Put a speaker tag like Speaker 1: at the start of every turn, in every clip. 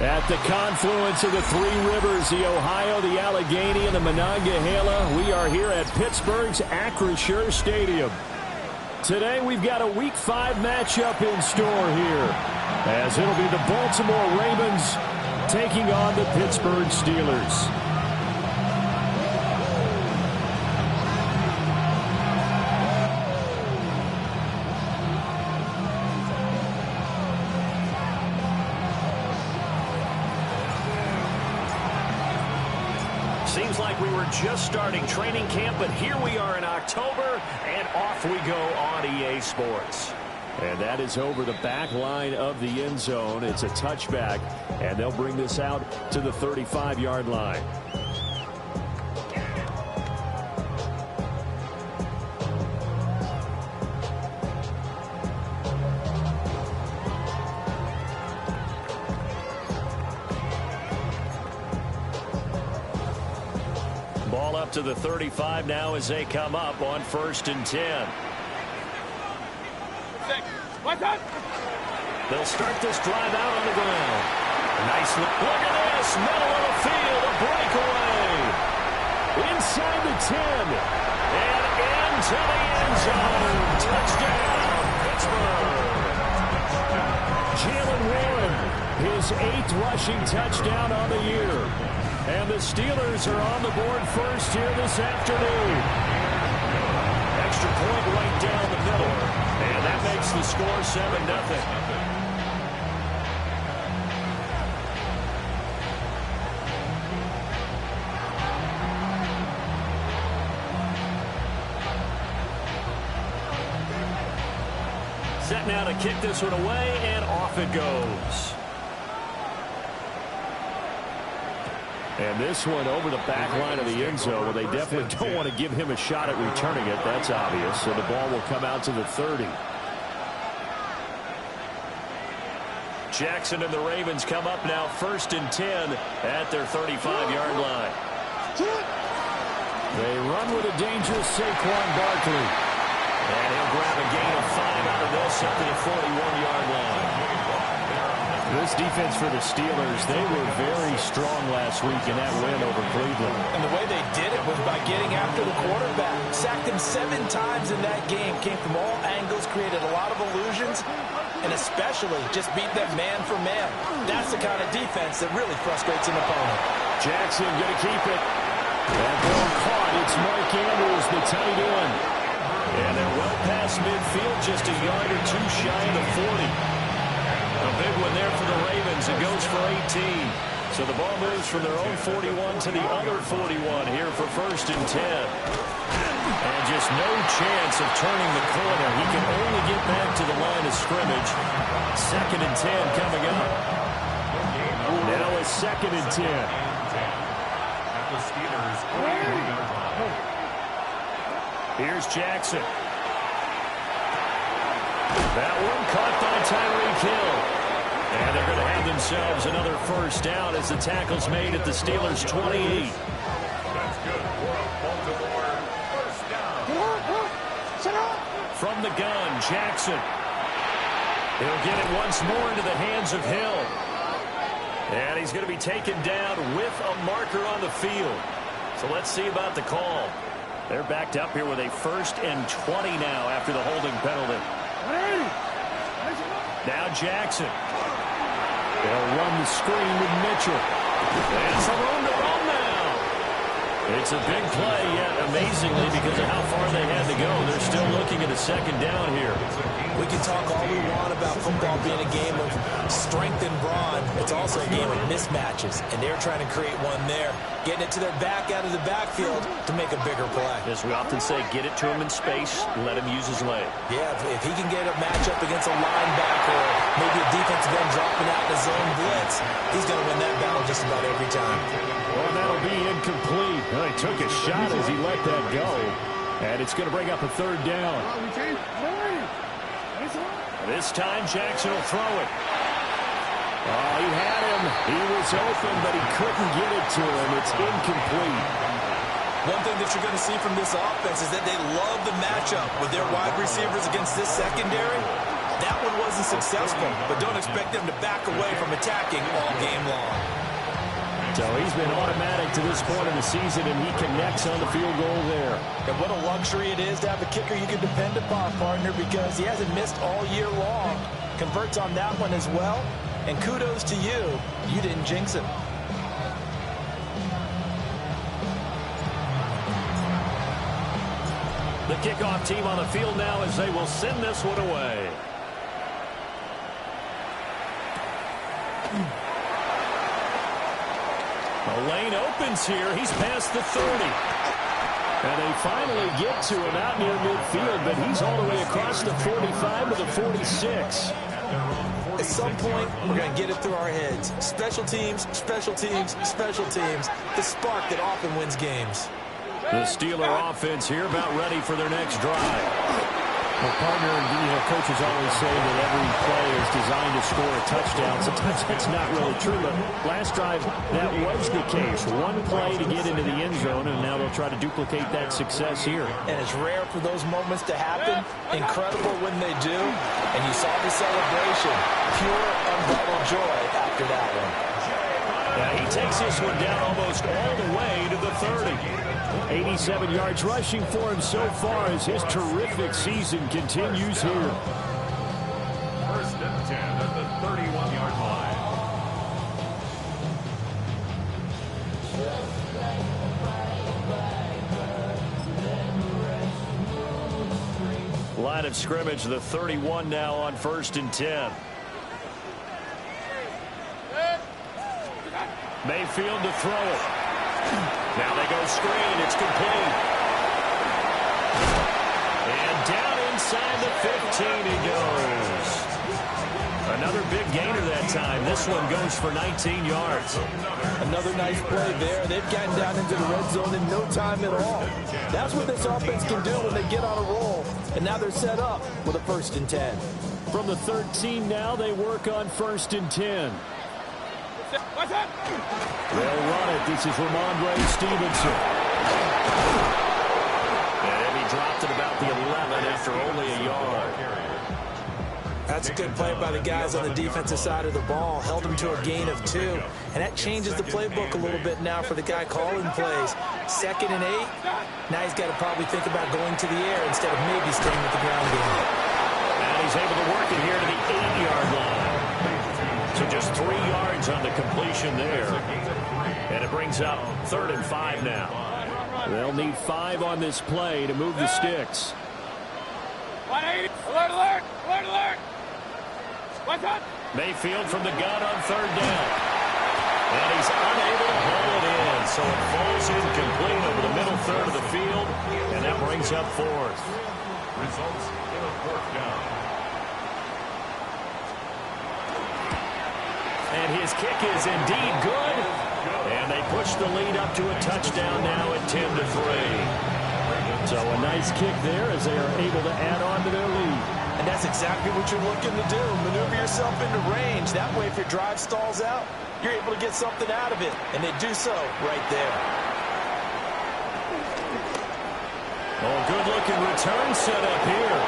Speaker 1: At the confluence of the three rivers, the Ohio, the Allegheny, and the Monongahela, we are here at Pittsburgh's Acrisure Stadium. Today, we've got a Week 5 matchup in store here, as it'll be the Baltimore Ravens taking on the Pittsburgh Steelers.
Speaker 2: Seems like we were just starting training camp, but here we are in October, and off we go on EA Sports.
Speaker 1: And that is over the back line of the end zone. It's a touchback, and they'll bring this out to the 35-yard line.
Speaker 2: Ball up to the 35 now as they come up on 1st and 10. They'll start this drive out on the ground. Nice look. Look at this. Middle of the field. A breakaway. Inside the 10. And into the end zone. Touchdown, Pittsburgh. Jalen Warren, his 8th rushing touchdown on the year. And the Steelers are on the board first here this afternoon. Extra point right down the middle. And that makes the score 7-0. Set now to kick this one away, and off it goes.
Speaker 1: And this one over the back line of the end zone. Well, they definitely don't want to give him a shot at returning it. That's obvious. So the ball will come out to the 30.
Speaker 2: Jackson and the Ravens come up now 1st and 10 at their 35-yard line.
Speaker 1: They run with a dangerous Saquon Barkley.
Speaker 2: And he'll grab a gain of 5 out of this up to the 41-yard line.
Speaker 1: This defense for the Steelers, they were very strong last week in that win over Cleveland.
Speaker 3: And the way they did it was by getting after the quarterback. Sacked him 7 times in that game. Came from all angles, created a lot of illusions, and especially just beat them man for man. That's the kind of defense that really frustrates an opponent.
Speaker 1: Jackson going to keep it. That ball caught. It's Mark Andrews, the tight end.
Speaker 2: And they're well past midfield, just a yard or two shy of the 40. A big one there for the Ravens. It goes for 18. So the ball moves from their own 41 to the other 41 here for 1st and 10. And just no chance of turning the corner. He can only get back to the line of scrimmage. 2nd and 10 coming up.
Speaker 1: Now a 2nd and 10.
Speaker 2: Here's Jackson. That one caught by Tyreek Hill. And they're going to have themselves another 1st down as the tackle's made at the Steelers' 28. From the gun, Jackson. He'll get it once more into the hands of Hill. And he's going to be taken down with a marker on the field. So let's see about the call. They're backed up here with a 1st and 20 now after the holding penalty. Now Jackson.
Speaker 1: They'll run the screen with Mitchell.
Speaker 2: There's some room to run now. It's a big play, yet amazingly, because of how far they had to go, they're still looking at a 2nd down here.
Speaker 3: We can talk all we want about football being a game of strength and brawn. It's also a game of mismatches, and they're trying to create one there. Getting it to their back out of the backfield to make a bigger play.
Speaker 2: As we often say, get it to him in space, let him use his leg.
Speaker 3: Yeah, if he can get a matchup against a linebacker or maybe a defensive end dropping out in a zone blitz, he's going to win that battle just about every time.
Speaker 1: Well, that'll be incomplete. Well, he took a shot as he let that go. And it's going to bring up a 3rd down.
Speaker 2: This time, Jackson will throw it.
Speaker 1: Oh, he had him. He was open, but he couldn't get it to him. It's incomplete.
Speaker 3: One thing that you're going to see from this offense is that they love the matchup with their wide receivers against this secondary. That one wasn't successful, but don't expect them to back away from attacking all game long.
Speaker 1: So he's been automatic to this point of the season, and he connects on the field goal there.
Speaker 3: And what a luxury it is to have a kicker you can depend upon, partner, because he hasn't missed all year long. Converts on that one as well, and kudos to you. You didn't jinx him.
Speaker 1: The kickoff team on the field now as they will send this one away. The lane opens here. He's past the 30. And they finally get to him out near midfield, but he's all the way across the 45 to the 46.
Speaker 3: At some point, we're going to get it through our heads. Special teams, special teams, special teams. The spark that often wins games.
Speaker 1: The Steeler offense here about ready for their next drive. Well, partner, coaches always say that every play is designed to score a touchdown. Sometimes that's not really true, but last drive, that was the case. One play to get into the end zone, and now they'll try to duplicate that success here.
Speaker 3: And it's rare for those moments to happen. Incredible when they do. And you saw the celebration. Pure, unbridled joy after that one.
Speaker 1: Yeah, he takes this one down almost all the way to the 30. 87 yards rushing for him so far as his terrific season continues here.
Speaker 2: First and 10 at the 31-yard line.
Speaker 1: Line of scrimmage, the 31 now on 1st and 10. Mayfield to throw it. Now they go screen. It's complete. And down inside the 15 he goes. Another big gainer that time. This one goes for 19 yards.
Speaker 3: Another nice play there. They've gotten down into the red zone in no time at all. That's what this offense can do when they get on a roll. And now they're set up with a 1st and 10.
Speaker 1: From the 13 now, they work on 1st and 10.
Speaker 4: What's up?
Speaker 1: They'll run it. This is Ramondre Stevenson. And he dropped at about the 11 after only a yard.
Speaker 3: That's a good play by the guys on the defensive side of the ball. Held him to a gain of 2. And that changes the playbook a little bit now for the guy calling plays. 2nd and 8. Now he's got to probably think about going to the air instead of maybe staying with the ground game.
Speaker 1: And he's able to work it here to the 8-yard line. So just 3 yards on the completion there. And it brings up 3rd and 5 now. They'll need 5 on this play to move the sticks.
Speaker 4: 180. Alert, alert, alert, alert. What's up?
Speaker 1: Mayfield from the gun on 3rd down. And he's unable to haul it in. So it falls incomplete over the middle third of the field. And that brings up 4th.
Speaker 2: Results in a 4th down.
Speaker 1: And his kick is indeed good. And they push the lead up to a touchdown now at 10-3. So a nice kick there as they are able to add on to their lead.
Speaker 3: And that's exactly what you're looking to do. Maneuver yourself into range. That way, if your drive stalls out, you're able to get something out of it. And they do so right there.
Speaker 1: Oh, good-looking return set up here.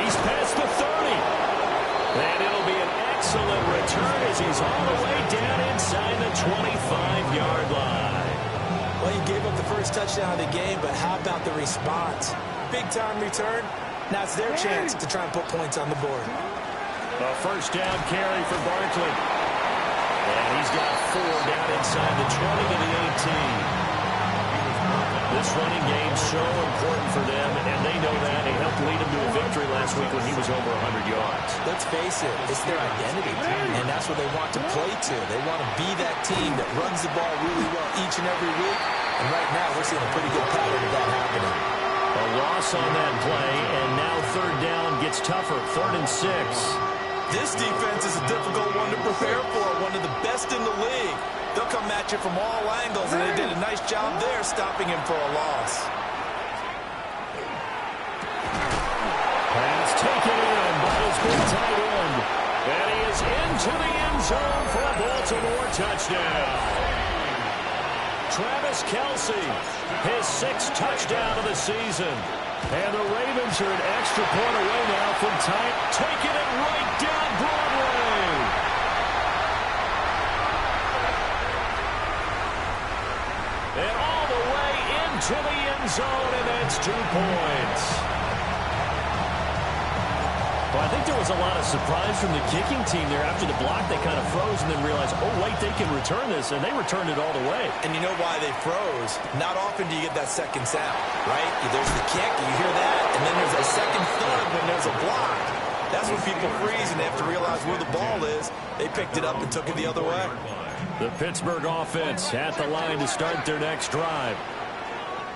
Speaker 1: He's past the 30. And it'll be an excellent return as he's all the way down inside the 25-yard line.
Speaker 3: Well, you gave up the first touchdown of the game, but how about the response? Big-time return. Now it's their chance to try and put points on the board.
Speaker 1: A 1st down carry for Barkley. And he's got 4 down inside the 20 to the 18. This running game's so important for them, and they know that. It helped lead them to a victory last week when he was over 100 yards.
Speaker 3: Let's face it, it's their identity, and that's what they want to play to. They want to be that team that runs the ball really well each and every week, and right now we're seeing a pretty good pattern of that happening.
Speaker 1: A loss on that play, and now 3rd down gets tougher, 3rd and 6.
Speaker 3: This defense is a difficult one to prepare for, one of the best in the league. They'll come at you from all angles, and they did a nice job there stopping him for a loss.
Speaker 1: Pass taken in by his big tight end. And he is into the end zone for a Baltimore touchdown. Travis Kelce, his 6th touchdown of the season. And the Ravens are an extra point away now from time. Taking it right down Broadway. And all the way into the end zone, and that's 2 points. Well, I think there was a lot of surprise from the kicking team there. After the block, they kind of froze and then realized, oh, wait, they can return this, and they returned it all the way.
Speaker 3: And you know why they froze? Not often do you get that second sound, right? There's the kick, you hear that, and then there's a second thud when there's a block. That's when people freeze and they have to realize where the ball is. They picked it up and took it the other way.
Speaker 1: The Pittsburgh offense at the line to start their next drive.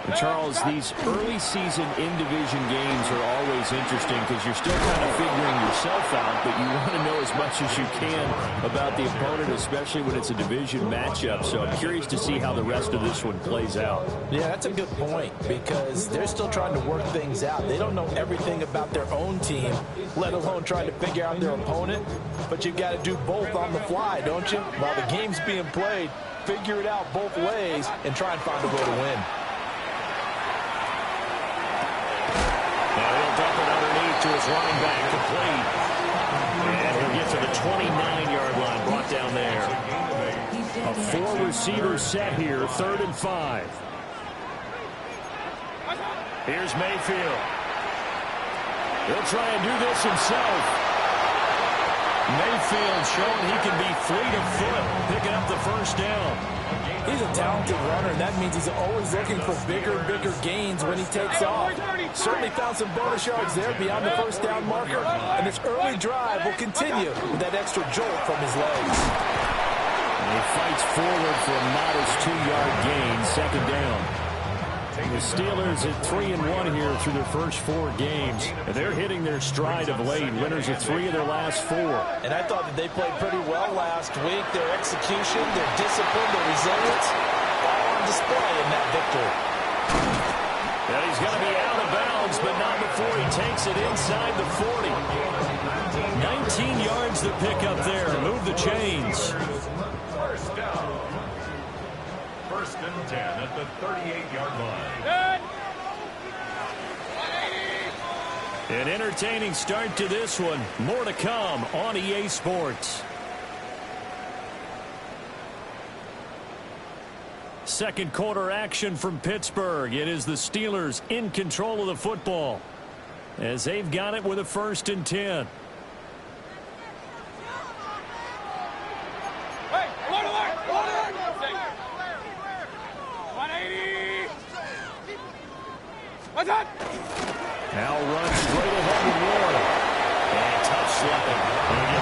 Speaker 1: And Charles, these early season in-division games are always interesting because you're still kind of figuring yourself out, but you want to know as much as you can about the opponent, especially when it's a division matchup. So I'm curious to see how the rest of this one plays out.
Speaker 3: Yeah, that's a good point because they're still trying to work things out. They don't know everything about their own team, let alone trying to figure out their opponent. But you've got to do both on the fly, don't you? While the game's being played, figure it out both ways and try and find a way to win.
Speaker 1: Dump it underneath to his running back, complete. And he'll get to the 29-yard line, brought down there. A four-receiver set here, 3rd and 5. Here's Mayfield. He'll try and do this himself. Mayfield showing he can be fleet of foot, picking up the first down.
Speaker 3: He's a talented runner, and that means he's always looking for bigger and bigger gains when he takes off. Certainly found some bonus yards there beyond the first down marker, and this early drive will continue with that extra jolt from his legs.
Speaker 1: And he fights forward for a modest 2-yard gain, 2nd down. The Steelers at 3-1 here through their first 4 games. And they're hitting their stride of late. Winners of 3 of their last 4.
Speaker 3: And I thought that they played pretty well last week. Their execution, their discipline, their resilience, all on display in that victory.
Speaker 1: And he's going to be out of bounds, but not before he takes it inside the 40. 19 yards to pick up there. Move the chains.
Speaker 5: First down. 1st and 10 at the 38-yard line.
Speaker 1: An entertaining start to this one. More to come on EA Sports. Second quarter action from Pittsburgh. It is the Steelers in control of the football as they've got it with a 1st and 10. Now runs straight ahead with Ward. And tough sledding.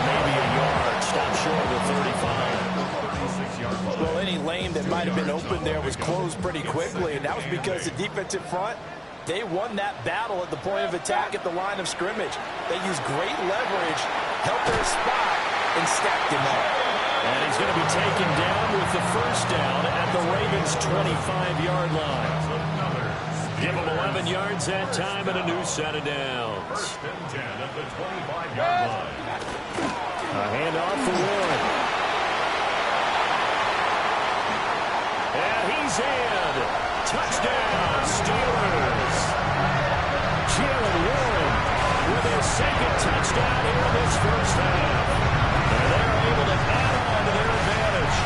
Speaker 1: Maybe a yard. Stop short of the 35.
Speaker 3: Well, any lane that might have been open there was closed pretty quickly, and that was because the defensive front, they won that battle at the point of attack at the line of scrimmage. They used great leverage, held their spot, and stacked him up.
Speaker 1: And he's going to be taken down with the first down at the Ravens' 25-yard line. Give him 11 yards that time and a new set of downs.
Speaker 5: 1st and 10 at the 25-yard line.
Speaker 1: A handoff for Warren. And he's in. Touchdown, Steelers. Jalen Warren with his 2nd touchdown here in this first half. And they're able to add on to their advantage.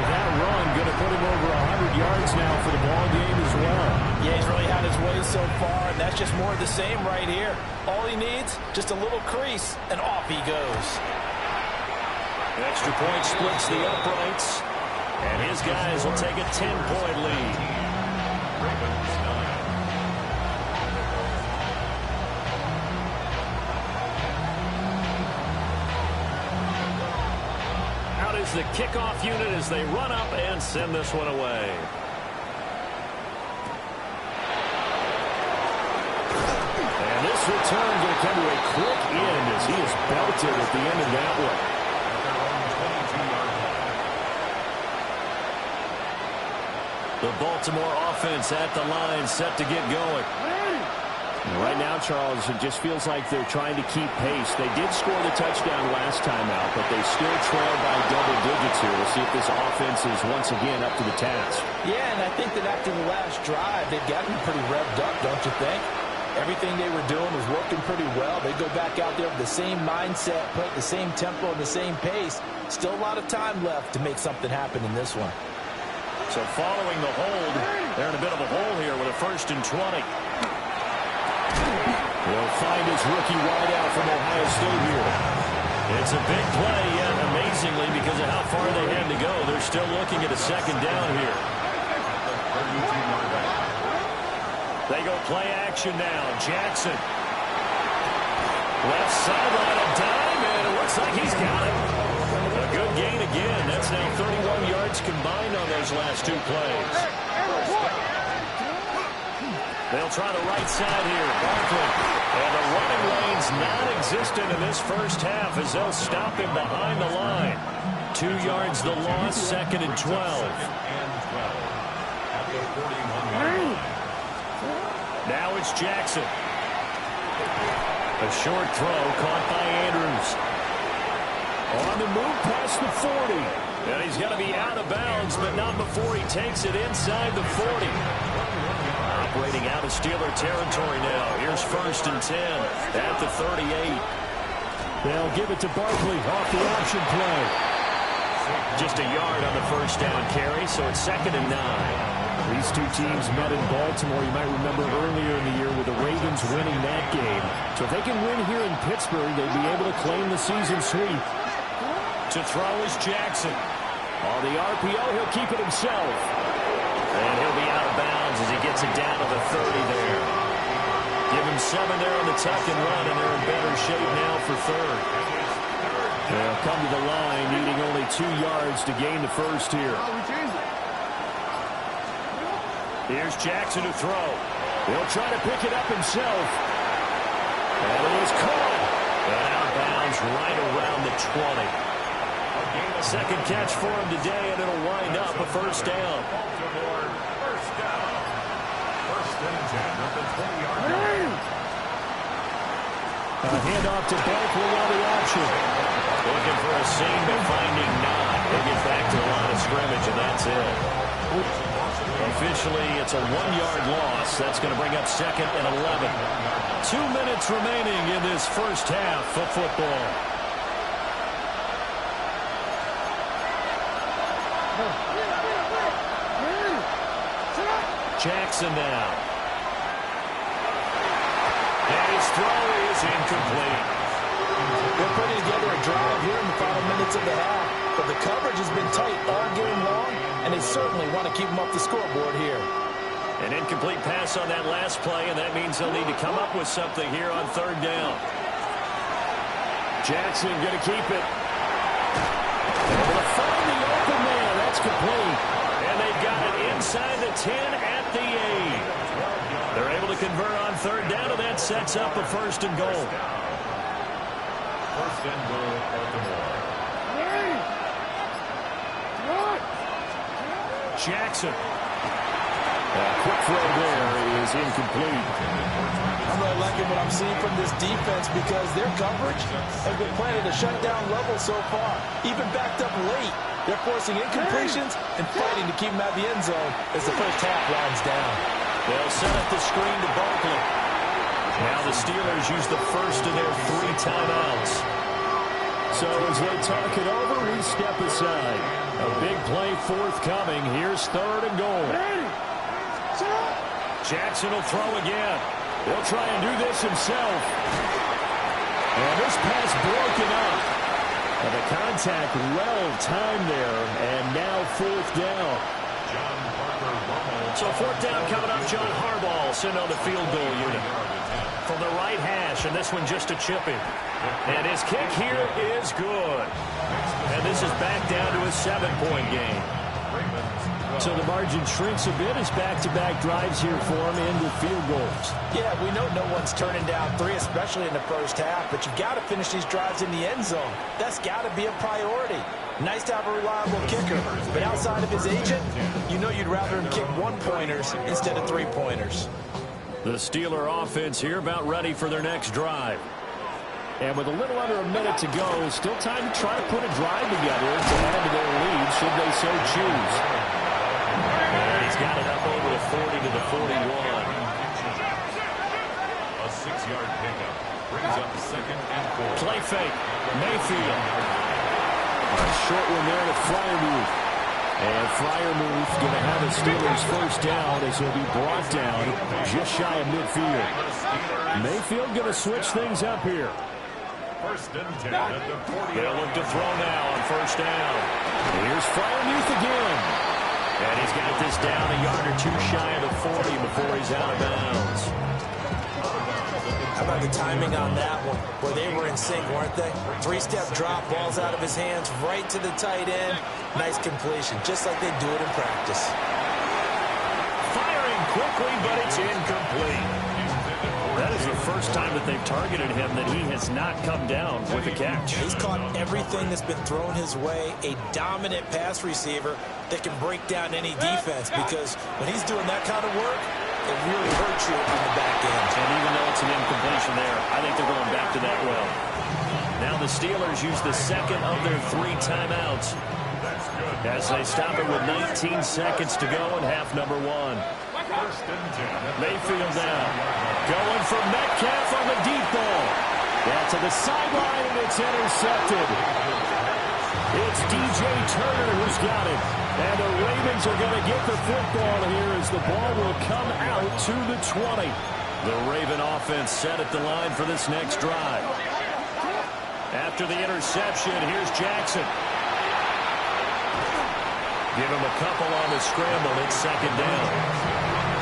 Speaker 1: With that run, going to put him over 100 yards now for the ball game as well.
Speaker 3: Yeah, he's really had his way so far, and that's just more of the same right here. All he needs, just a little crease, and off he goes.
Speaker 1: Extra point splits the uprights, and his guys will take a 10-point lead.
Speaker 5: Ravens 9.
Speaker 1: Out is the kickoff unit as they run up and send this one away. And this return going to come to a quick end as he is belted at the end of that one. The Baltimore offense at the line set to get going. Right now, Charles, it just feels like they're trying to keep pace. They did score the touchdown last time out, but they still trail by double digits here. We'll see if this offense is once again up to the task.
Speaker 3: Yeah, and I think that after the last drive, they've got to be pretty revved up, don't you think? Everything they were doing was working pretty well. They go back out there with the same mindset, play at the same tempo and the same pace. Still a lot of time left to make something happen in this one.
Speaker 2: So following the hold, they're in a bit of a hole here with a 1st and 20.
Speaker 1: He'll find his rookie wideout from Ohio State here.
Speaker 2: It's a big play, yet amazingly, because of how far they had to go, they're still looking at a 2nd down here. They go play action now. Jackson. Left sideline, a dime, and it looks like he's got it. A good gain again. That's now 31 yards combined on those last 2 plays. They'll try the right side here. Barkley. And the running lane's non-existent in this first half as they'll stop him behind the line. 2 yards the loss, 2nd and 12. Now it's Jackson. A short throw caught by Andrews.
Speaker 1: On the move past the 40.
Speaker 2: And he's got to be out of bounds, but not before he takes it inside the 40. Operating out of Steeler territory now. Here's 1st and 10 at the 38.
Speaker 1: They'll give it to Barkley off the option play.
Speaker 2: Just a yard on the 1st down carry, so it's 2nd and 9.
Speaker 1: These two teams met in Baltimore. You might remember earlier in the year with the Ravens winning that game. So if they can win here in Pittsburgh, they'd be able to claim the season sweep.
Speaker 2: To throw is Jackson.
Speaker 1: On the RPO, he'll keep it himself.
Speaker 2: And he'll be out of bounds as he gets it down to the 30 there. Give him 7 there on the tuck and run, and they're in better shape now for 3rd.
Speaker 1: They'll come to the line, needing only 2 yards to gain the 1st here.
Speaker 2: Here's Jackson to throw.
Speaker 1: He'll try to pick it up himself. And it is caught.
Speaker 2: And out of bounds right around the 20. 2nd catch for him today, and it'll wind up a 1st down.
Speaker 5: First down. 1st and 10 at the 20-yard line.
Speaker 1: A handoff to Barkley on the option.
Speaker 2: Looking for a seam, but finding none. They get back to the line of scrimmage, and that's it. Officially, it's a 1-yard loss. That's going to bring up 2nd and 11. 2 minutes remaining in this first half of football. Jackson now. And his throw is incomplete.
Speaker 3: They're putting together a drive here in the final minutes of the half, but the coverage has been tight all game long, and they certainly want to keep them off the scoreboard here.
Speaker 2: An incomplete pass on that last play, and that means they'll need to come up with something here on 3rd down.
Speaker 1: Jackson going to keep it. Able to find the open man. That's complete.
Speaker 2: And they've got it inside the 10 at the 8. They're able to convert on 3rd down, and that sets up a 1st and goal.
Speaker 5: 1st and goal, Baltimore.
Speaker 2: Jackson.
Speaker 1: Quick throw there is incomplete.
Speaker 3: I'm really liking what I'm seeing from this defense because their coverage has been playing at a shutdown level so far. Even backed up late, they're forcing incompletions and fighting to keep them out of the end zone as the first half winds down.
Speaker 2: They'll set up the screen to Barkley. Now the Steelers use the first of their 3 timeouts.
Speaker 1: So as they talk it over, we step aside. A big play forthcoming. Here's 3rd and goal.
Speaker 2: Jackson will throw again.
Speaker 1: He'll try and do this himself. And this pass broken up. And the contact well timed there. And now 4th down.
Speaker 2: So 4th down coming up. John Harbaugh sent on the field goal unit. From the right hash, and this one just to chip him. And his kick here is good. And this is back down to a 7-point game.
Speaker 1: So the margin shrinks a bit as back-to-back drives here for him and with field goals.
Speaker 3: Yeah, we know no one's turning down 3, especially in the first half, but you've got to finish these drives in the end zone. That's got to be a priority. Nice to have a reliable kicker, but outside of his agent, you know you'd rather him kick 1-pointers instead of 3-pointers.
Speaker 2: The Steeler offense here about ready for their next drive.
Speaker 1: And with a little under a minute to go, still time to try to put a drive together to add to their lead, should they so choose.
Speaker 2: And he's got it up over the 40 to the 41.
Speaker 5: A 6-yard pickup brings up 2nd and 4.
Speaker 2: Play fake. Mayfield.
Speaker 1: A short one there to Freiermuth. And Freiermuth going to have the Steelers first down as he'll be brought down just shy of midfield. Mayfield going to switch things up here.
Speaker 5: 1st and 10 at the 40.
Speaker 2: They'll look to throw now on first down.
Speaker 1: Here's Freiermuth again.
Speaker 2: And he's got this down a yard or two shy of the 40 before he's out of bounds.
Speaker 3: How about the timing on that one, where they were in sync, weren't they? 3-step drop, ball's out of his hands, right to the tight end. Nice completion, just like they do it in practice.
Speaker 2: Firing quickly, but it's incomplete. That is the first time that they've targeted him that he has not come down with a catch.
Speaker 3: He's caught everything that's been thrown his way, a dominant pass receiver that can break down any defense, because when he's doing that kind of work, it really hurts you on the back end.
Speaker 2: And even though it's an incompletion there, I think they're going back to that well. Now the Steelers use the second of their 3 timeouts as they stop it with 19 seconds to go in half number 1.
Speaker 5: 1st and 10.
Speaker 2: Mayfield down. Going for Metcalf on the deep ball.
Speaker 1: Down to the sideline, and it's intercepted. It's DJ Turner who's got it. And the Ravens are going to get the football here as the ball will come out to the 20.
Speaker 2: The Raven offense set at the line for this next drive. After the interception, here's Jackson. Give him a couple on the scramble. It's 2nd down.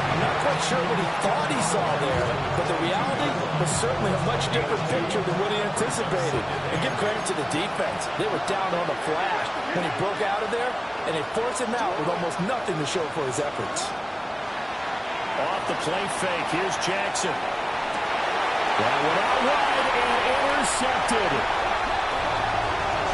Speaker 3: I'm not quite sure what he thought he saw there, but the reality was certainly a much different picture than what he anticipated. And give credit to the defense. They were down on the flash when he broke out of there, and they forced him out with almost nothing to show for his efforts.
Speaker 2: Off the play fake, here's Jackson.
Speaker 1: That went out wide and intercepted.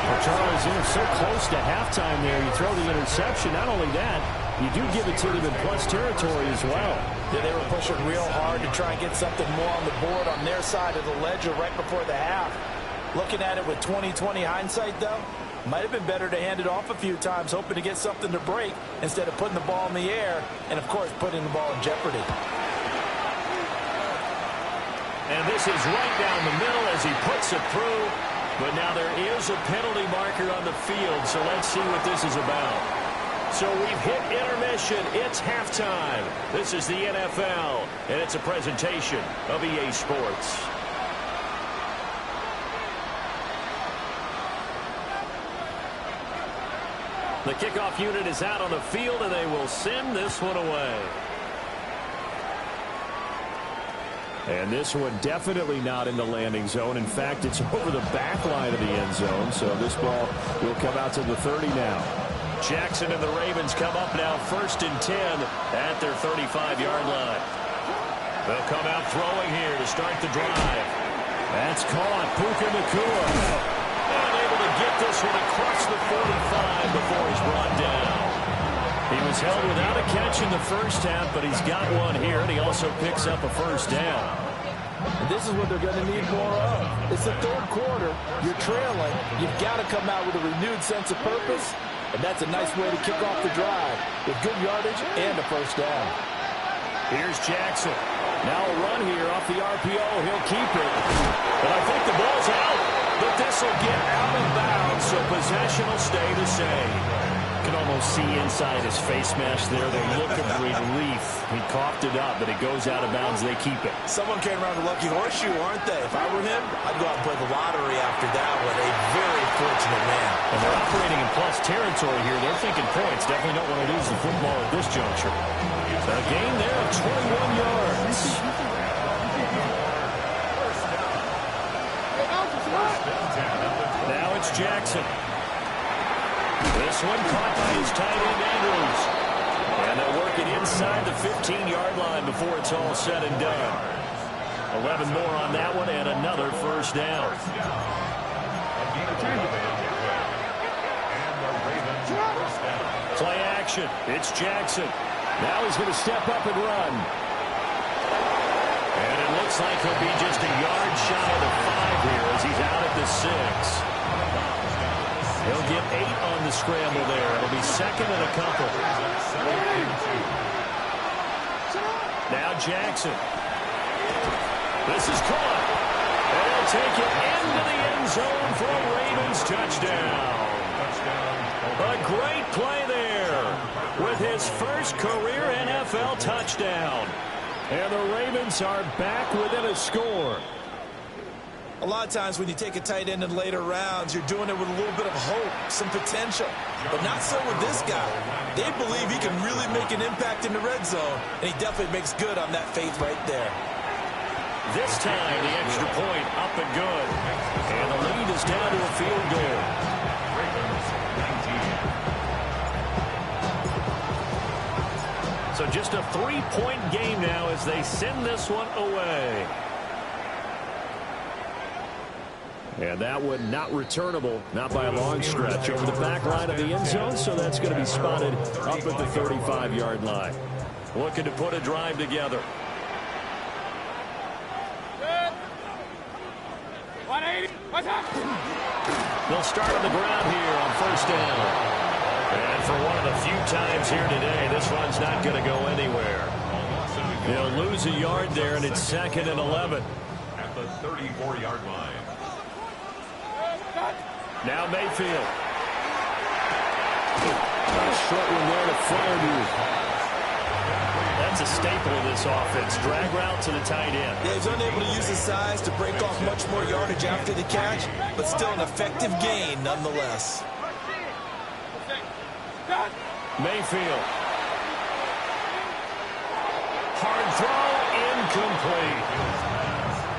Speaker 1: Well, Charles, you're so close to halftime there. You throw the interception. Not only that, you do give it to them in plus territory as well.
Speaker 3: Yeah, they were pushing real hard to try and get something more on the board on their side of the ledger right before the half. Looking at it with 20/20 hindsight, though, might have been better to hand it off a few times, hoping to get something to break instead of putting the ball in the air and, of course, putting the ball in jeopardy.
Speaker 2: And this is right down the middle as he puts it through. But now there is a penalty marker on the field, so let's see what this is about. So we've hit intermission. It's halftime. This is the NFL, and it's a presentation of EA Sports. The kickoff unit is out on the field, and they will send this one away.
Speaker 1: And this one definitely not in the landing zone. In fact, it's over the back line of the end zone. So this ball will come out to the 30 now.
Speaker 2: Jackson and the Ravens come up now 1st and 10 at their 35-yard line. They'll come out throwing here to start the drive.
Speaker 1: That's caught. Puka Nacua.
Speaker 2: Unable to get this one across the 45 before he's brought down. He was held without a catch in the first half, but he's got one here, and he also picks up a first down.
Speaker 3: And this is what they're going to need more of. It's the 3rd quarter. You're trailing. You've got to come out with a renewed sense of purpose, and that's a nice way to kick off the drive with good yardage and a first down.
Speaker 2: Here's Jackson.
Speaker 1: Now a run here off the RPO. He'll keep it.
Speaker 2: But I think the ball's out, but this will get out of bounds, so possession will stay the same.
Speaker 1: You can almost see inside his face mask there the look of relief. He coughed it up, but it goes out of bounds. They keep it.
Speaker 3: Someone came around the lucky horseshoe, aren't they? If I were him, I'd go out and play the lottery after that one. A very fortunate man.
Speaker 1: And they're operating in plus territory here. They're thinking points. Definitely don't want to lose the football at this juncture. A gain there of 21 yards.
Speaker 2: Now it's Jackson. This one caught by his tight end, Andrews. And they'll work it inside the 15-yard line before it's all said and done. 11 more on that one and another first down. Play action. It's Jackson.
Speaker 1: Now he's going to step up and run.
Speaker 2: looks like he'll be just a yard shy of the 5 here as he's out at the 6. He'll get 8 on the scramble there. It'll be second and a couple. Now Jackson. This is caught. And he'll take it into the end zone for a Ravens touchdown. A great play there with his first career NFL touchdown. And the Ravens are back within a score.
Speaker 3: A lot of times when you take a tight end in later rounds, you're doing it with a little bit of hope, some potential. But not so with this guy. They believe he can really make an impact in the red zone, and he definitely makes good on that faith right there.
Speaker 2: This time, the extra point up and good. And the lead is down to a field goal. So just a 3-point game now as they send this one away.
Speaker 1: And that one not returnable, not by a long stretch, over the back line of the end zone, so that's going to be spotted up at the 35-yard line.
Speaker 2: Looking to put a drive together.
Speaker 4: Good. 180. What's up?
Speaker 2: They'll start on the ground here on first down. And for one of the few times here today, this run's not going to go anywhere. They'll lose a yard there, and it's second and 11.
Speaker 5: At the 34-yard line.
Speaker 2: Now Mayfield.
Speaker 1: A short one there to Fairview.
Speaker 2: That's a staple of this offense. Drag route to the tight end.
Speaker 3: Yeah, he's unable to use his size to break off much more yardage after the catch, but still an effective gain nonetheless.
Speaker 2: Mayfield. Hard throw, incomplete.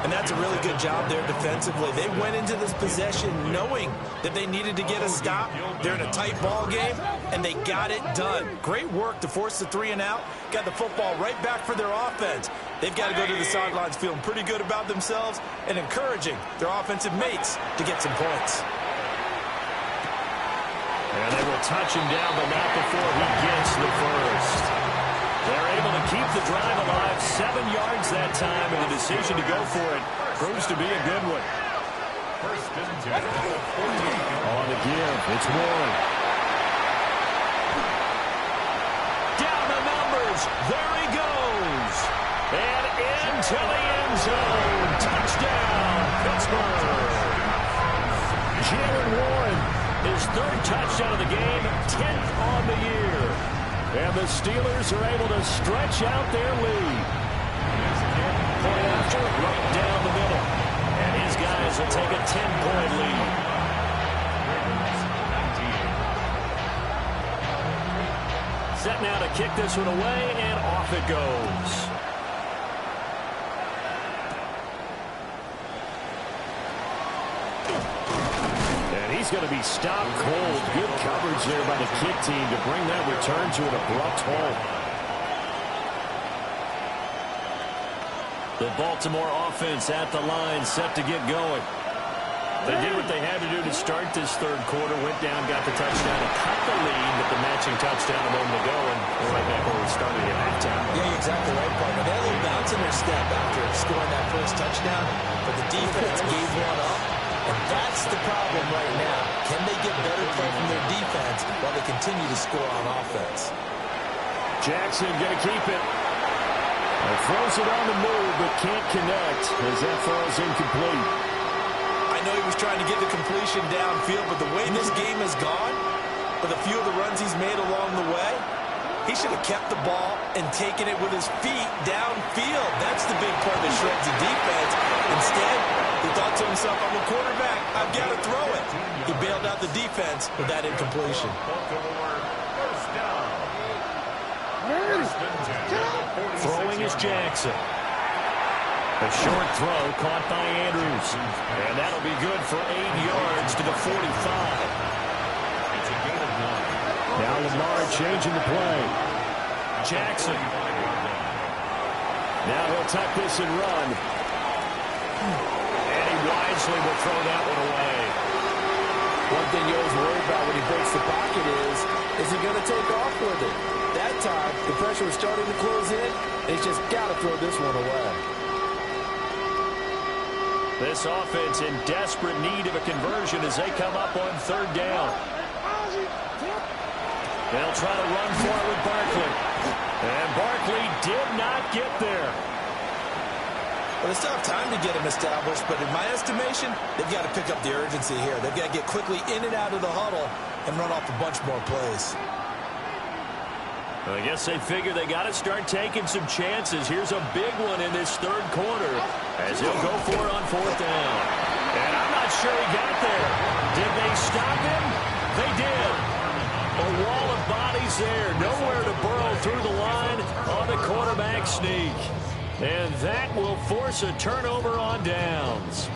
Speaker 3: And that's a really good job there defensively. They went into this possession knowing that they needed to get a stop. They're in a tight ball game, and they got it done. Great work to force the 3 and out. Got the football right back for their offense. They've got to go to the sidelines feeling pretty good about themselves and encouraging their offensive mates to get some points.
Speaker 2: And they will touch him down, but not before he gets the first. They're able to keep the drive alive, 7 yards that time, and the decision to go for it proves to be a good one.
Speaker 5: First and 10.
Speaker 1: On the give, it's Warren.
Speaker 2: Down the numbers, there he goes. And into the end zone. Touchdown, Pittsburgh. Jalen Warren, his 3rd touchdown of the game, 10th on the year. And the Steelers are able to stretch out their lead. Point after, right down the middle. And his guys will take a 10-point lead. Set now to kick this one away, and off it goes. He's going to be stopped cold. Good coverage there by the kick team to bring that return to an abrupt halt. The Baltimore offense at the line, set to get going. They did what they had to do to start this 3rd quarter. Went down, got the touchdown, and cut the lead with the matching touchdown a moment ago. And we're right back where we started at halftime.
Speaker 3: Yeah, you're exactly right, partner. They had a little bounce in their step after scoring that first touchdown, but the defense gave one up. And that's the problem right now. Can they get better play from their defense while they continue to score on offense?
Speaker 1: Jackson going to keep it. Throws it on the move, but can't connect as that falls incomplete.
Speaker 3: I know he was trying to get the completion downfield, but the way this game has gone, with a few of the runs he's made along the way, he should have kept the ball and taken it with his feet downfield. That's the big part that shreds the defense. Instead, he thought to himself, I'm a quarterback, I've got to throw it. He bailed out the defense with that incompletion.
Speaker 2: Throwing is Jackson. A short throw caught by Andrews. And that'll be good for 8 yards to the 45.
Speaker 1: Now Lamar changing the play.
Speaker 2: Jackson. Now he'll tuck this and run. And he wisely will throw that one away.
Speaker 3: One thing you always worry about when he breaks the pocket is he going to take off with it? That time, the pressure was starting to close in, and he's just got to throw this one away.
Speaker 2: This offense in desperate need of a conversion as they come up on third down. They'll try to run for it with Barkley. And Barkley did not get there.
Speaker 3: Well, they still have time to get him established, but in my estimation, they've got to pick up the urgency here. They've got to get quickly in and out of the huddle and run off a bunch more plays.
Speaker 2: I guess they figure they got to start taking some chances. Here's a big one in this third quarter as he'll go for it on fourth down. And I'm not sure he got there. Did they stop him? They did. A wall of bodies there. Nowhere to burrow through the line on the quarterback sneak. And that will force a turnover on downs.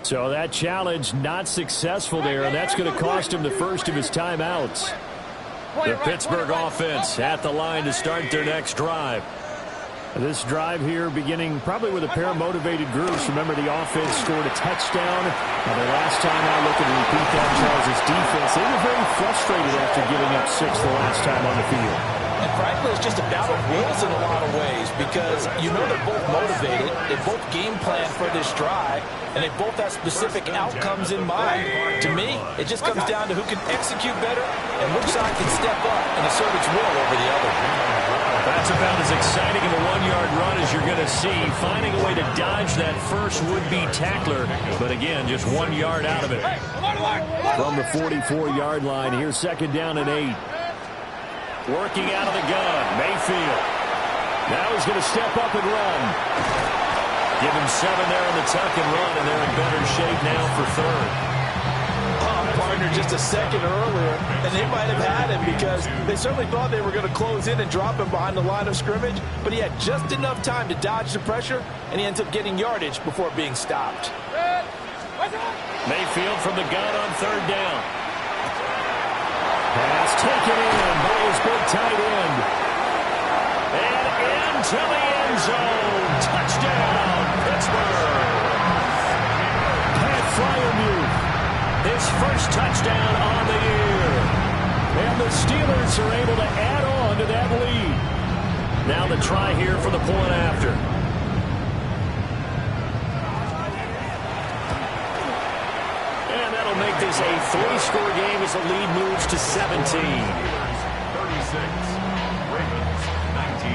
Speaker 1: So that challenge not successful there, and that's going to cost him the first of his timeouts.
Speaker 2: The Pittsburgh offense at the line to start their next drive.
Speaker 1: This drive here beginning probably with a pair of motivated groups. Remember, the offense scored a touchdown. Now, the last time I looked at repeat that, Charles' defense, they were very frustrated after giving up 6 the last time on the field.
Speaker 3: And frankly, it's just a battle of wills in a lot of ways because you know they're both motivated. They both game plan for this drive, and they both have specific outcomes in mind. To me, it just comes down to who can execute better and which side can step up and assert its will over the other.
Speaker 2: That's about as exciting of a one-yard run as you're going to see. Finding a way to dodge that first would-be tackler, but again, just 1 yard out of it.
Speaker 1: From the 44-yard line, here's second down and 8.
Speaker 2: Working out of the gun, Mayfield.
Speaker 1: Now he's going to step up and run.
Speaker 2: Give him 7 there on the tuck and run, and they're in better shape now for third.
Speaker 3: Partner just a second earlier, and they might have had him because they certainly thought they were going to close in and drop him behind the line of scrimmage, but he had just enough time to dodge the pressure, and he ends up getting yardage before being stopped.
Speaker 2: Mayfield from the gun on third down.
Speaker 1: Pass taken in by his big tight end.
Speaker 2: And into the end zone. Touchdown, Pittsburgh.
Speaker 1: Pat Fryermuth,
Speaker 2: his first touchdown on the year.
Speaker 1: And the Steelers are able to add on to that lead.
Speaker 2: Now the try here for the point after. And that'll make this a 3-score game as the lead moves to 17.
Speaker 5: 36, Ravens 19.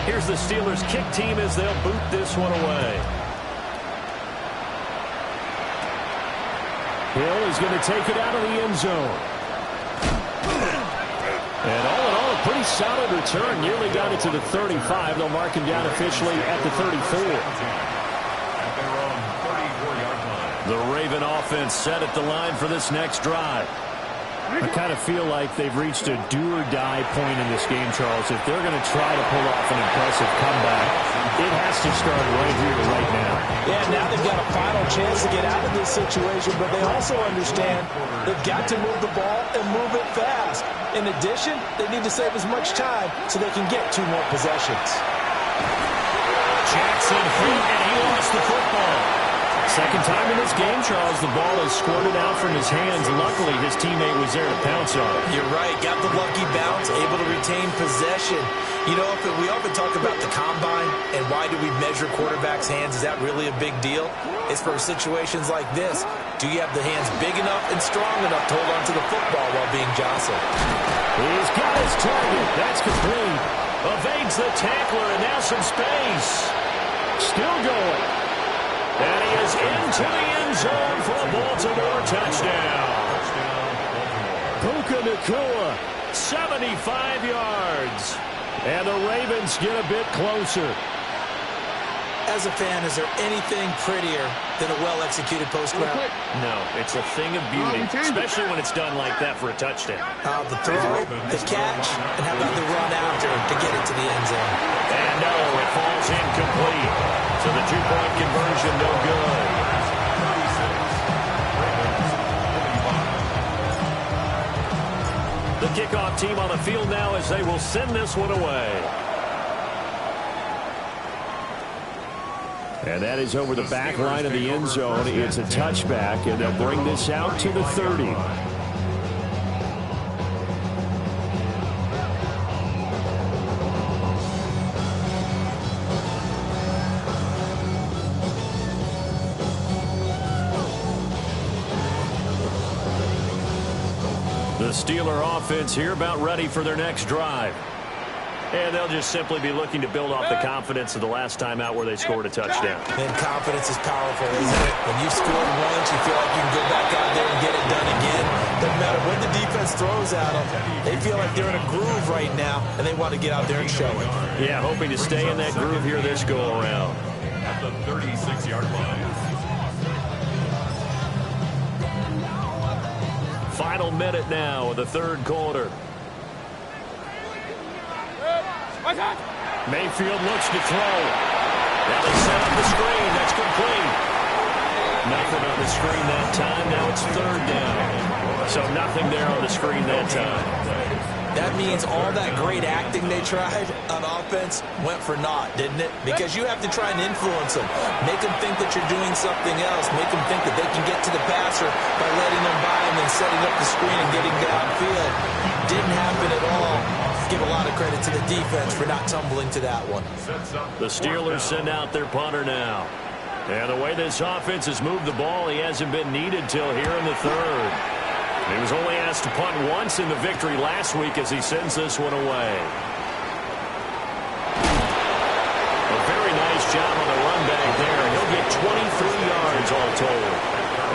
Speaker 2: Here's the Steelers kick team as they'll boot this one away.
Speaker 1: Hill is going to take it out of the end zone. And all in all, a pretty solid return. Nearly got it to the 35. They'll mark him down officially at the 34.
Speaker 2: The Raven offense set at the line for this next drive.
Speaker 1: I kind of feel like they've reached a do-or-die point in this game, Charles. If they're going to try to pull off an impressive comeback, it has to start right here, right now.
Speaker 3: Yeah, now they've got a final chance to get out of this situation, but they also understand they've got to move the ball and move it fast. In addition, they need to save as much time so they can get 2 more possessions.
Speaker 2: Jackson hit, and he lost the football.
Speaker 1: Second time in this game, Charles, the ball is squirted out from his hands. Luckily, his teammate was there to pounce on it.
Speaker 3: You're right. Got the lucky bounce, able to retain possession. You know, we often talk about the combine and why do we measure quarterbacks' hands. Is that really a big deal? It's for situations like this. Do you have the hands big enough and strong enough to hold on to the football while being jostled?
Speaker 1: He's got his target. That's complete.
Speaker 2: Evades the tackler, and now some space.
Speaker 1: Still going.
Speaker 2: And he is into the end zone for a Baltimore touchdown.
Speaker 1: Puka Nacua 75 yards. And the Ravens get a bit closer.
Speaker 3: As a fan, is there anything prettier than a well-executed post-route?
Speaker 2: No, it's a thing of beauty, especially when it's done like that for a touchdown.
Speaker 3: The throw, the catch, and how about the run after to get it to the end zone?
Speaker 2: And no, it falls incomplete. So the two-point conversion, no good. The kickoff team on the field now as they will send this one away.
Speaker 1: And that is over the back line of the end zone. It's a touchback, and they'll bring this out to the 30. The Steeler offense here about ready for their next drive. And they'll just simply be looking to build off the confidence of the last time out where they scored a touchdown.
Speaker 3: And confidence is powerful, isn't it? When you've scored once, you feel like you can go back out there and get it done again. Doesn't matter what the defense throws at them. They feel like they're in a groove right now, and they want to get out there and show it.
Speaker 2: Yeah, hoping to stay in that groove here this go-around.
Speaker 5: At the 36-yard line.
Speaker 2: Final minute now of the third quarter. Mayfield looks to throw. Now they set up the screen. That's complete. Nothing on the screen that time. Now it's third down. So nothing there on the screen that time.
Speaker 3: That means all that great acting they tried on offense went for naught, didn't it? Because you have to try and influence them. Make them think that you're doing something else. Make them think that they can get to the passer by letting them by and then setting up the screen and getting downfield. Didn't happen at all. Give a lot of credit to the defense for not tumbling to that one.
Speaker 2: The Steelers send out their punter now. And the way this offense has moved the ball, he hasn't been needed till here in the third. He was only asked to punt once in the victory last week as he sends this one away. A very nice job on the run back there. He'll get 23 yards all told.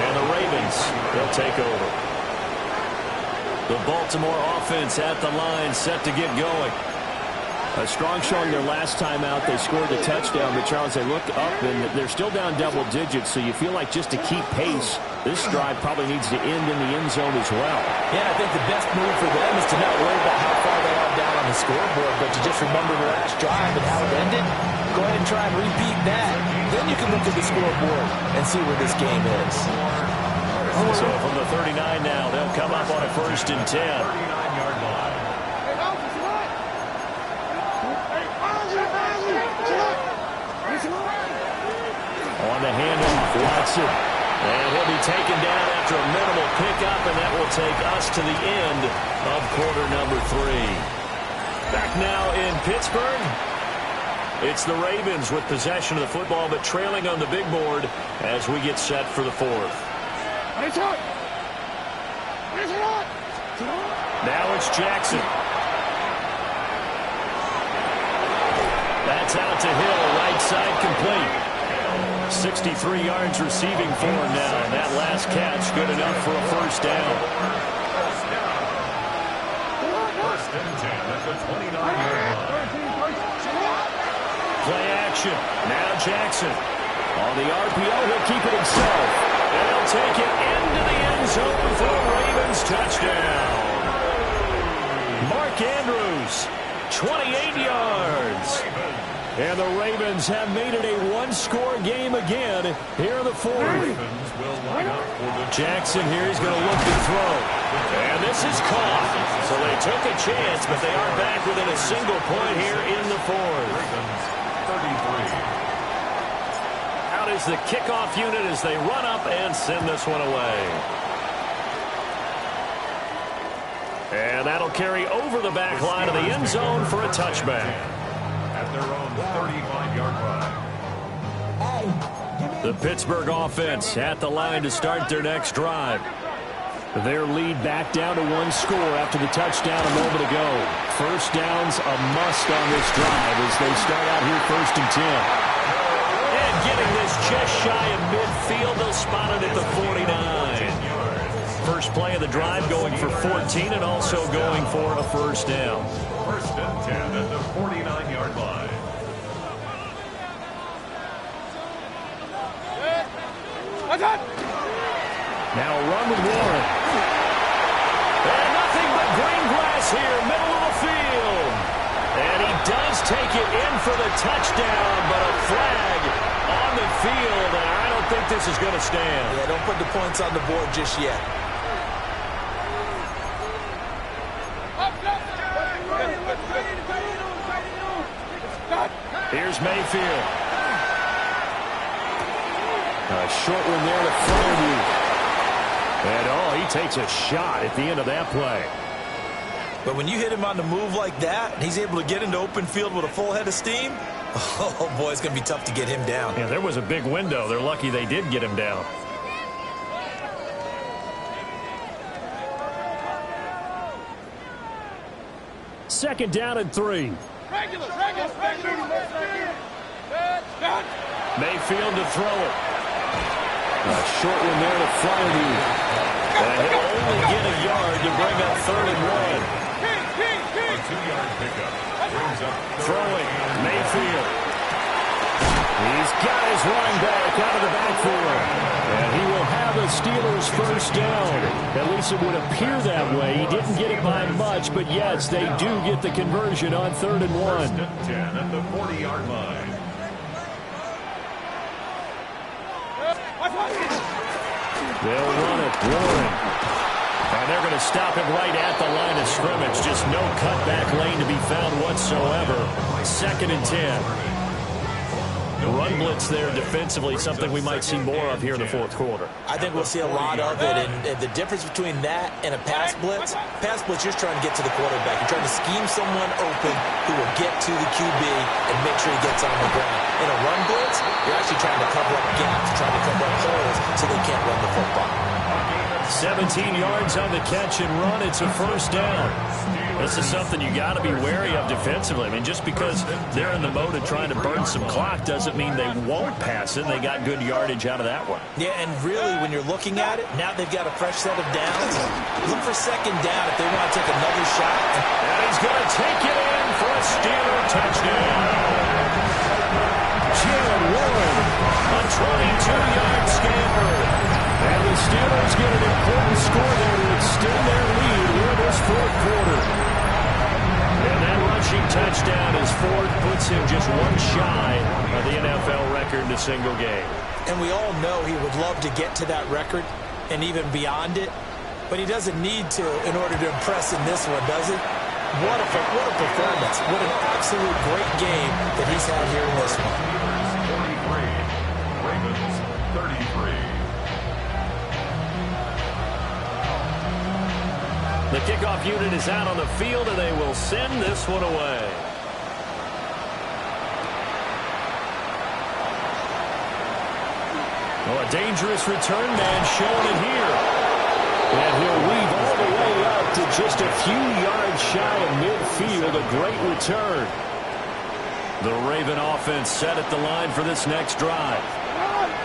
Speaker 2: And the Ravens, they'll take over. The Baltimore offense at the line, set to get going.
Speaker 1: A strong showing their last time out. They scored the touchdown, but Charles, they look up and they're still down double digits, so you feel like just to keep pace, this drive probably needs to end in the end zone as well.
Speaker 3: Yeah, I think the best move for them is to not worry about how far they are down on the scoreboard, but to just remember the last drive and how it ended. Go ahead and try and repeat that. Then you can look at the scoreboard and see where this game is.
Speaker 2: So from the 39 now, they'll come up on a 1st and 10.
Speaker 5: 39-yard line.
Speaker 2: On the handoff, Watson. And he'll be taken down after a minimal pickup, and that will take us to the end of quarter number 3. Back now in Pittsburgh. It's the Ravens with possession of the football, but trailing on the big board as we get set for the 4th. Now it's Jackson. That's out to Hill, right side complete. 63 yards receiving for him now, and that last catch good enough for a 1st down.
Speaker 5: 1st and 10 at the 29-yard line.
Speaker 2: Play action. Now Jackson. On the RPO, he'll keep it himself. And he'll take it into the end zone for a Ravens touchdown. Mark Andrews, 28 yards. And the Ravens have made it a one-score game again here in the 4th. Jackson here is going to look to throw. And this is caught. So they took a chance, but they are back within a single point here in the 4th. Out is the kickoff unit as they run up and send this one away. And that'll carry over the back line of the end zone for a touchback.
Speaker 5: At their own 35-yard line.
Speaker 2: The Pittsburgh offense at the line to start their next drive.
Speaker 1: Their lead back down to 1 score after the touchdown a moment ago. 1st down's a must on this drive as they start out here 1st and 10.
Speaker 2: And getting this just shy of midfield, they'll spot it at the 49. first play of the drive, going for 14 and also going for a first down.
Speaker 5: First and 10 at the 49-yard line.
Speaker 1: Now a run with Warren.
Speaker 2: And nothing but green grass here, middle of the field. And he does take it in for the touchdown, but a flag on the field, and I don't think this is going to stand.
Speaker 3: Yeah, don't put the points on the board just yet.
Speaker 2: Here's Mayfield.
Speaker 1: A short one there to Fairview. And, he takes a shot at the end of that play.
Speaker 3: But when you hit him on the move like that, and he's able to get into open field with a full head of steam, oh, boy, it's going to be tough to get him down.
Speaker 2: Yeah, there was a big window. They're lucky they did get him down.
Speaker 1: Second down and 3.
Speaker 2: Mayfield to throw it.
Speaker 1: A short one there to Fairview.
Speaker 2: And he'll only get a yard to bring up 3rd and 1.
Speaker 5: A 2-yard pickup. Brings up
Speaker 2: Throwing, Mayfield.
Speaker 1: He's got his running back out of the backfield. And he will have the Steelers first down. At least it would appear that way. He didn't get it by much, but yes, they do get the conversion on 3rd and 1.
Speaker 5: First and 10 at the 40-yard line.
Speaker 1: They'll run it. Warren.
Speaker 2: And they're going to stop him right at the line of scrimmage. Just no cutback lane to be found whatsoever. 2nd and 10. The run blitz there defensively, something we might see more of here in the 4th quarter.
Speaker 3: I think we'll see a lot of it, and the difference between that and a pass blitz, you're trying to get to the quarterback. You're trying to scheme someone open who will get to the QB and make sure he gets on the ground. In a run blitz, you're actually trying to cover up gaps, trying to cover up holes so they can't run the football.
Speaker 2: 17 yards on the catch and run. It's a first down. This is something you got to be wary of defensively. I mean, just because they're in the mode of trying to burn some clock doesn't mean they won't pass it. They got good yardage out of that one.
Speaker 3: Yeah, and really, when you're looking at it, now they've got a fresh set of downs. Look for 2nd down if they want to take another shot.
Speaker 2: And he's going to take it in for a Steeler touchdown.
Speaker 1: Jalen Warren.
Speaker 2: A 22-yard scamper.
Speaker 1: And the Steelers get an important score there to extend their lead in this 4th quarter.
Speaker 2: And that rushing touchdown as Ford puts him just one shy of the NFL record in a single game.
Speaker 3: And we all know he would love to get to that record and even beyond it, but he doesn't need to in order to impress in this one, does he? What a performance. What an absolute great game that he's had here in this one.
Speaker 5: 43. Ravens 33.
Speaker 2: The kickoff unit is out on the field, and they will send this one away. Well, a dangerous return man showing it here.
Speaker 1: And he'll weave all the way up to just a few yards shy of midfield. A great return.
Speaker 2: The Raven offense set at the line for this next drive.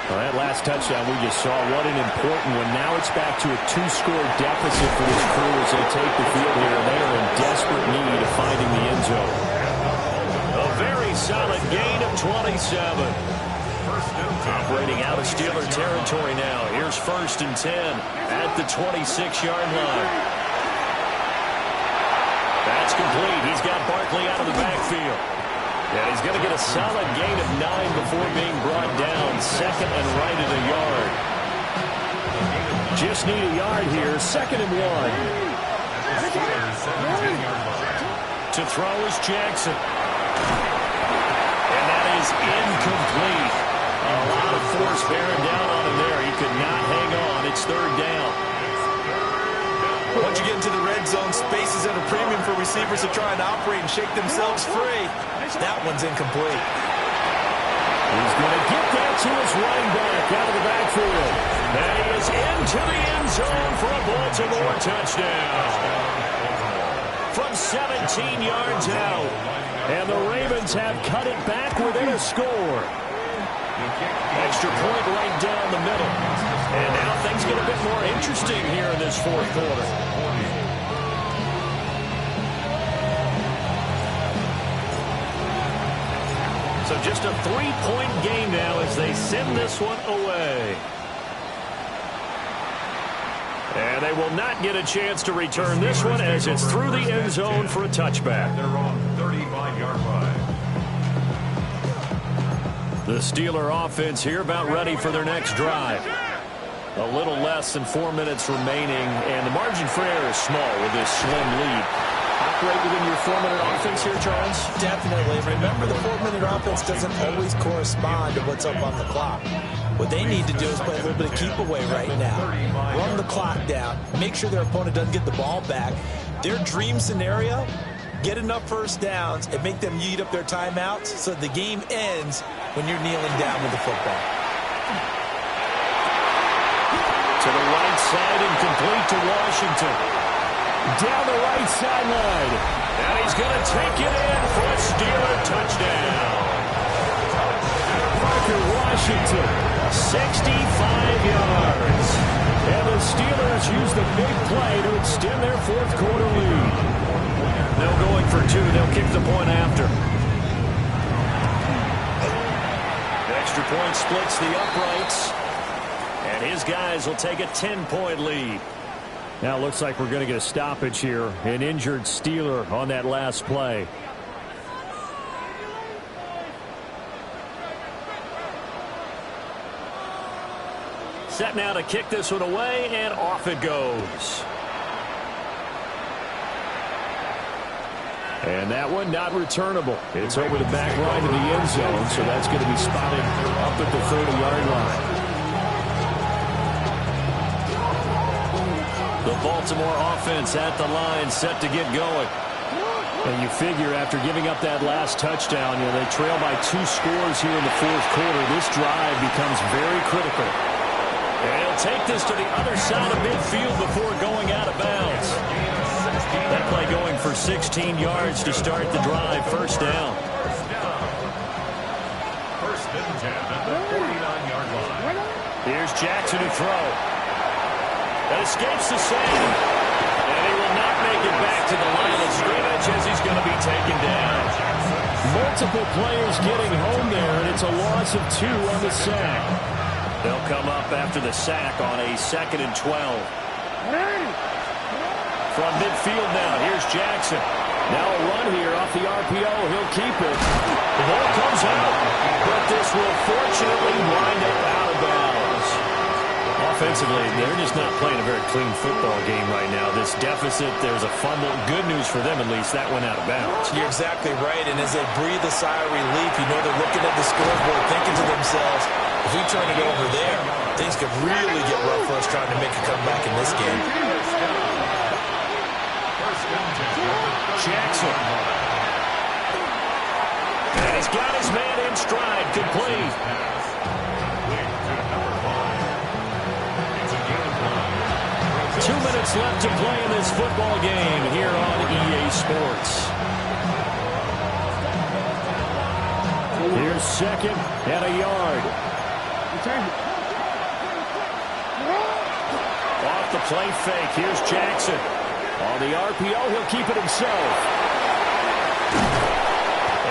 Speaker 1: Well, that last touchdown we just saw, what an important one. Now it's back to a 2-score deficit for this crew as they take the field here. They are in desperate need of finding the end zone.
Speaker 2: A very solid gain of 27. Operating out of Steeler territory now. Here's 1st and 10 at the 26-yard line. That's complete. He's got Barkley out of the backfield. And he's going to get a solid gain of 9 before being brought down. 2nd and right at a yard.
Speaker 1: Just need a yard here. 2nd and 1.
Speaker 2: To throw is Jackson. And that is incomplete. A lot of force bearing down on him there. He could not hang on. It's 3rd down.
Speaker 3: Once you get into the red zone, space is at a premium for receivers to try and operate and shake themselves free. That one's incomplete.
Speaker 1: He's going to get that to his running back out of the backfield.
Speaker 2: And he is into the end zone for a Baltimore touchdown. From 17 yards out.
Speaker 1: And the Ravens have cut it back within a score.
Speaker 2: Extra point right down the middle. And now things get a bit more interesting here in this fourth quarter. So just a 3-point game now as they send this one away. And they will not get a chance to return this one as it's through the end zone for a touchback.
Speaker 5: They're on 35-yard line.
Speaker 2: The Steeler offense here about ready for their next drive. A little less than 4 minutes remaining, and the margin for error is small with this slim lead. Operate within your 4-minute offense here, Charles?
Speaker 3: Definitely. Remember, the 4-minute offense doesn't always correspond to what's up on the clock. What they need to do is play a little bit of keep away right now. Run the clock down. Make sure their opponent doesn't get the ball back. Their dream scenario, get enough first downs and make them eat up their timeouts so the game ends when you're kneeling down with the football.
Speaker 2: To the right side and complete to Washington.
Speaker 1: Down the right sideline.
Speaker 2: And he's going to take it in for a Steeler touchdown.
Speaker 1: Parker Washington,
Speaker 2: 65 yards.
Speaker 1: and the Steelers use the big play to extend their fourth quarter lead.
Speaker 2: No going for two. They'll kick the point after. The extra point splits the uprights. And his guys will take a 10-point lead.
Speaker 1: Now it looks like we're going to get a stoppage here. An injured Steeler on that last play.
Speaker 2: Set now to kick this one away, and off it goes.
Speaker 1: And that one not returnable. It's over the back line of the end zone, so that's going to be spotted up at the 30-yard line.
Speaker 2: The Baltimore offense at the line, set to get going.
Speaker 1: And you figure after giving up that last touchdown, they trail by 2 scores here in the fourth quarter. This drive becomes very critical.
Speaker 2: And he'll take this to the other side of midfield before going out of bounds. That play going for 16 yards to start the drive. First down.
Speaker 5: First and 10 at the 49-yard line.
Speaker 2: Here's Jackson to throw. That escapes the save. And he will not make it back to the line of scrimmage as he's going to be taken down.
Speaker 1: Multiple players getting home there, and it's a loss of 2 on the sack.
Speaker 2: They'll come up after the sack on a 2nd and 12. From midfield now, here's Jackson.
Speaker 1: Now a run here off the RPO. He'll keep it.
Speaker 2: The ball comes out, but this will fortunately wind up out of bounds. Offensively, they're just not playing a very clean football game right now. This deficit, there's a fumble. Good news for them, at least. That went out of bounds.
Speaker 3: You're exactly right, and as they breathe a sigh of relief, they're looking at the scoreboard, thinking to themselves, if we turn it over there, things could really get rough for us trying to make a comeback in this game.
Speaker 2: Jackson. And he's got his man in stride, complete. 2 minutes left to play in this football game here on EA Sports.
Speaker 1: Here's 2nd and a yard.
Speaker 2: Off the play fake, here's Jackson.
Speaker 1: On the RPO, he'll keep it himself.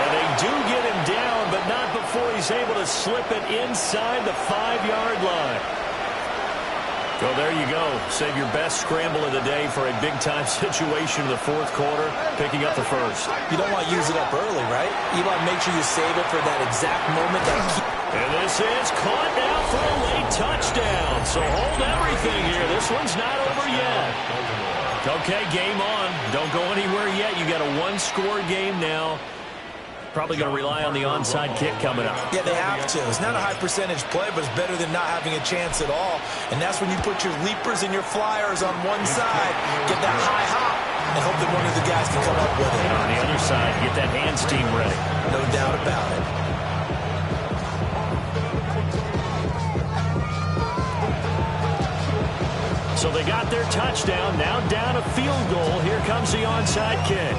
Speaker 2: And they do get him down, but not before he's able to slip it inside the 5-yard line. So there you go. Save your best scramble of the day for a big-time situation in the fourth quarter, picking up the first.
Speaker 3: You don't want to use it up early, right? You want to make sure you save it for that exact moment.
Speaker 2: And this is caught now for a late touchdown. So hold everything here. This one's not over yet. Okay, game on. Don't go anywhere yet. You got a 1-score game now. Probably going to rely on the onside kick coming up.
Speaker 3: Yeah, they have to. It's not a high-percentage play, but it's better than not having a chance at all. And that's when you put your leapers and your flyers on one side, get that high hop, and hope that one of the guys can come up with it.
Speaker 2: And on the other side, get that hands team ready.
Speaker 3: No doubt about it.
Speaker 2: So they got their touchdown. Now down a field goal. Here comes the onside kick.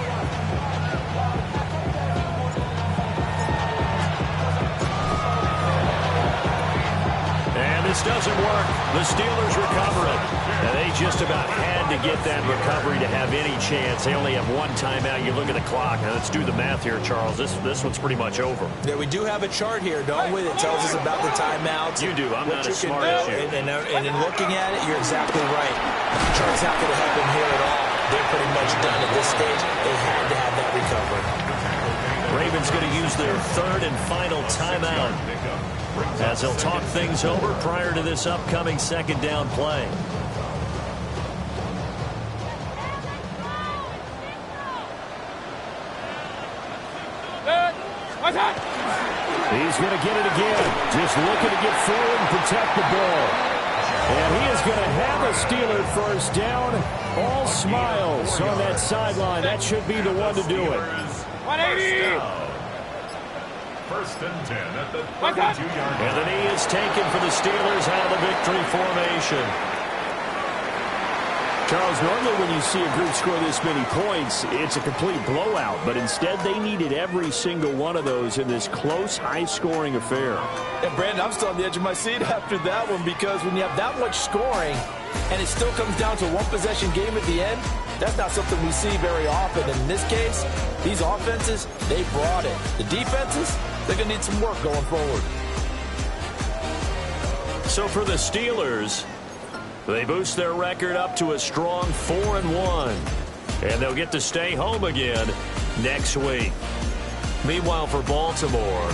Speaker 2: doesn't work. The Steelers recover it. And they just about had to get that recovery to have any chance. They only have one timeout. You look at the clock. Now let's do the math here, Charles. This one's pretty much over.
Speaker 3: Yeah, we do have a chart here, don't we, that tells us about the timeouts.
Speaker 2: You do. I'm not as smart
Speaker 3: as
Speaker 2: you.
Speaker 3: And in looking at it, you're exactly right. The chart's not going to help them here at all. They're pretty much done at this stage. They had to have that recovery.
Speaker 2: Ravens going to use their third and final timeout as they'll talk things over prior to this upcoming second down play.
Speaker 1: He's going to get it again. Just looking to get forward and protect the ball. And he is going to have a Steeler first down. All smiles on that sideline. That should be the one to do it.
Speaker 4: 180.
Speaker 5: First and 10 at the 32-yard line.
Speaker 2: And the knee is taken for the Steelers out of the victory formation.
Speaker 1: Charles, normally when you see a group score this many points, it's a complete blowout. But instead, they needed every single one of those in this close, high-scoring affair.
Speaker 3: And, Brandon, I'm still on the edge of my seat after that one because when you have that much scoring and it still comes down to a one-possession game at the end, that's not something we see very often. And in this case, these offenses, they brought it. The defenses, they're going to need some work going forward.
Speaker 2: So for the Steelers, they boost their record up to a strong 4-1. And they'll get to stay home again next week. Meanwhile, for Baltimore,